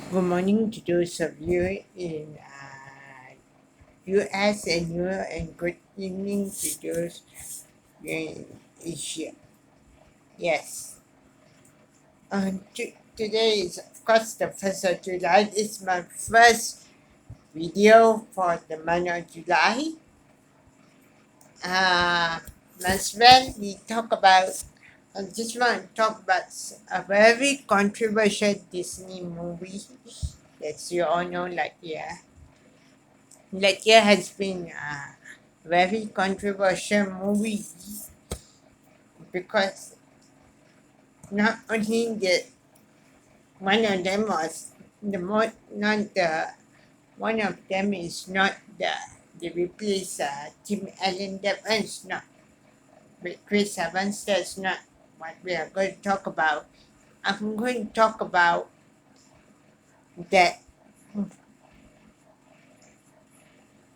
Good morning to those of you in US and Europe, and good evening to those in Asia. Yes. Today is, of course, the 1st of July. This is my first video for the month of July. Uh, as well, we talk about, I just want to talk about a very controversial Disney movie that you all know, Lightyear. Lightyear has been a very controversial movie because not only the one of them was the not the one of them is not the replace Tim Allen. That one's not with Chris Evans. That's not what we are going to talk about. I'm going to talk about that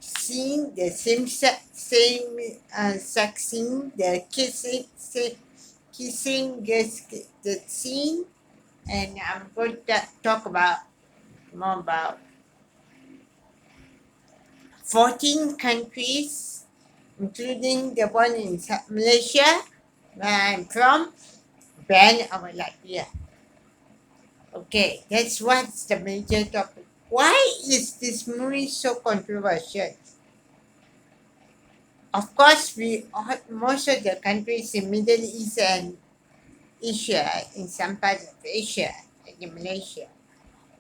scene, the same sex scene, the kissing the scene, and I'm going to talk about more about 14 countries, including the one in Malaysia, where I'm from, ban our Latvia. Okay, that's what's the major topic. Why is this movie so controversial? Of course, most of the countries in Middle East and Asia, in some parts of Asia, like in Malaysia,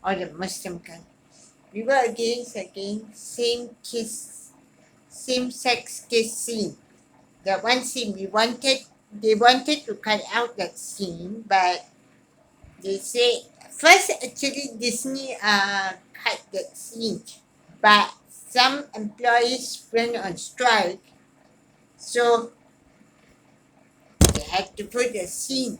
or the Muslim countries, we were against same sex kiss scene. That one scene they wanted to cut out that scene, but they say first actually Disney cut that scene, but some employees went on strike, so they had to put a scene.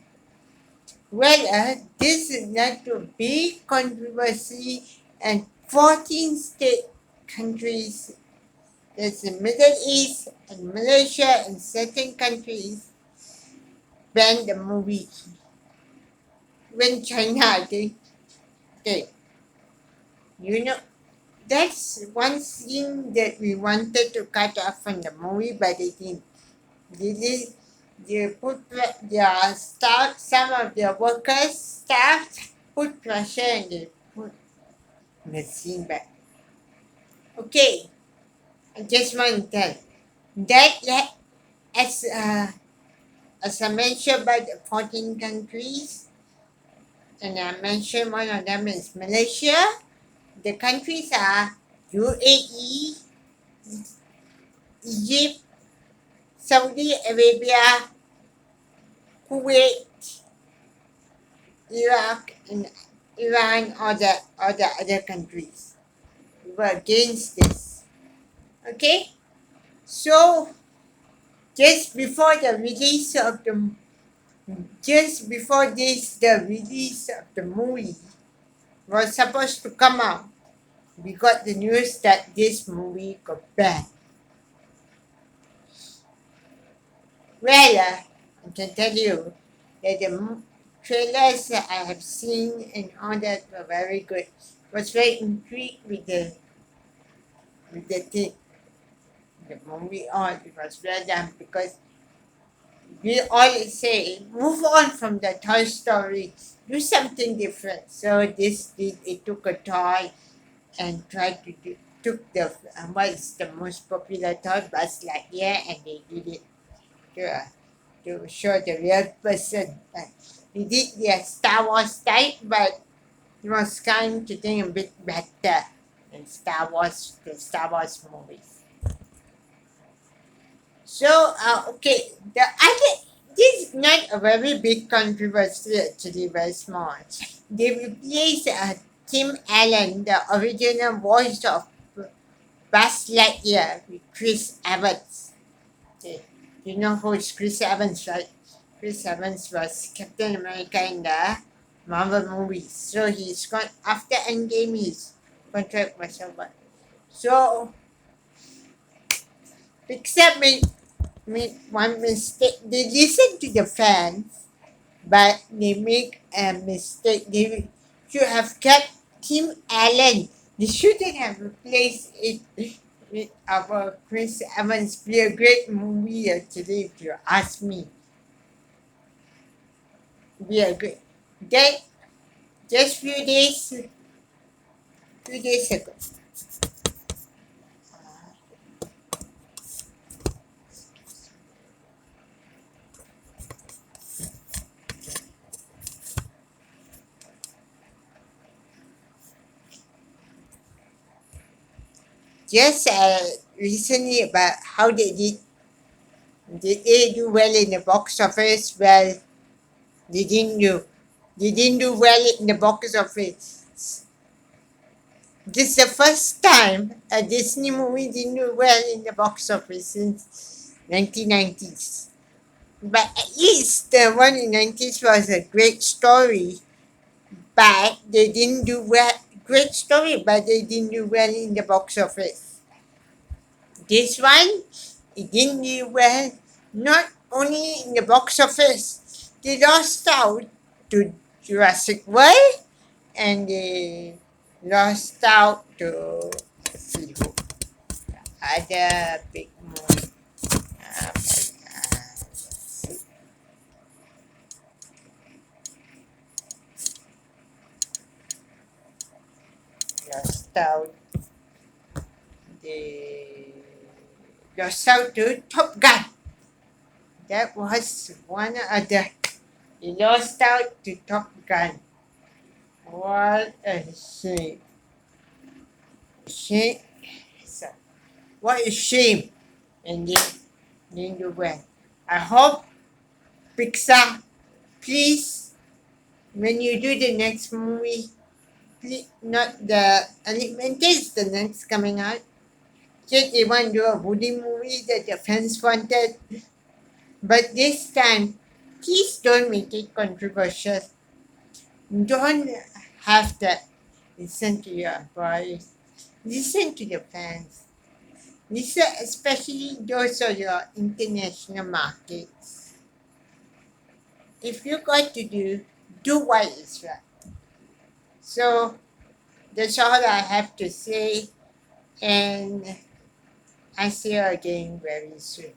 Well, this is not a big controversy, and 14 state countries, that's the Middle East and Malaysia and certain countries, banned the movie. When China, I think, okay, you know, that's one scene that we wanted to cut off from the movie, but they didn't. They put their staff, some of their workers, staff, put pressure and they put the scene back. Okay, I just want to tell that as as I mentioned about the 14 countries, and I mentioned one of them is Malaysia. The countries are UAE, Egypt, Saudi Arabia, Kuwait, Iraq, and Iran, or the other countries. We were against this. Okay? So just before the release of the just before this the release of the movie was supposed to come out, we got the news that this movie got banned. Well, I can tell you that the trailers that I have seen and all that were very good. Was very intrigued with the thing, the movie on. It was well done because we all say move on from the Toy Story, do something different. So this did it took a toy and tried to took the what's the most popular toy, Buzz Lightyear, and they did it to, uh, to show the real person. He did their Star Wars type, but it was kind to think a bit better than the Star Wars movies. So, okay, the other, this is not a very big controversy, actually, very small. They replaced Tim Allen, the original voice of Buzz Lightyear, with Chris Evans. Okay. You know who is Chris Evans, right? Chris Evans was Captain America in the Marvel movies. So he's got, after Endgame, his contract was over. So Pixar made one mistake. They listen to the fans, but they make a mistake. They should have kept Tim Allen. They shouldn't have replaced it with our Chris Evans. Be a great movie actually, if you ask me. Be a great. Then just few days ago. Just recently about how they did they do well in the box office? Well, they didn't do. They didn't do well in the box office. This is the first time a Disney movie didn't do well in the box office since 1990s. But at least the one in 90s was a great story, but they didn't do well. Great story, but they didn't do well in the box office. This one, it didn't do well, not only in the box office, they lost out to Jurassic World and they lost out to see who, other big movie. Let's see. Lost out. They lost out to Top Gun. That was one other. They lost out to Top Gun. What a shame. Shame. So, what a shame. And they didn't do well. I hope Pixar, please, when you do the next movie, please, not the Unlimited, the next coming out. Yet they want to do a Woody movie that the fans wanted. But this time, please don't make it controversial. Don't have to listen to your voice. Listen to the fans. Listen, especially those of your international markets. If you got to do what is right. So that's all I have to say, and I see you again very soon.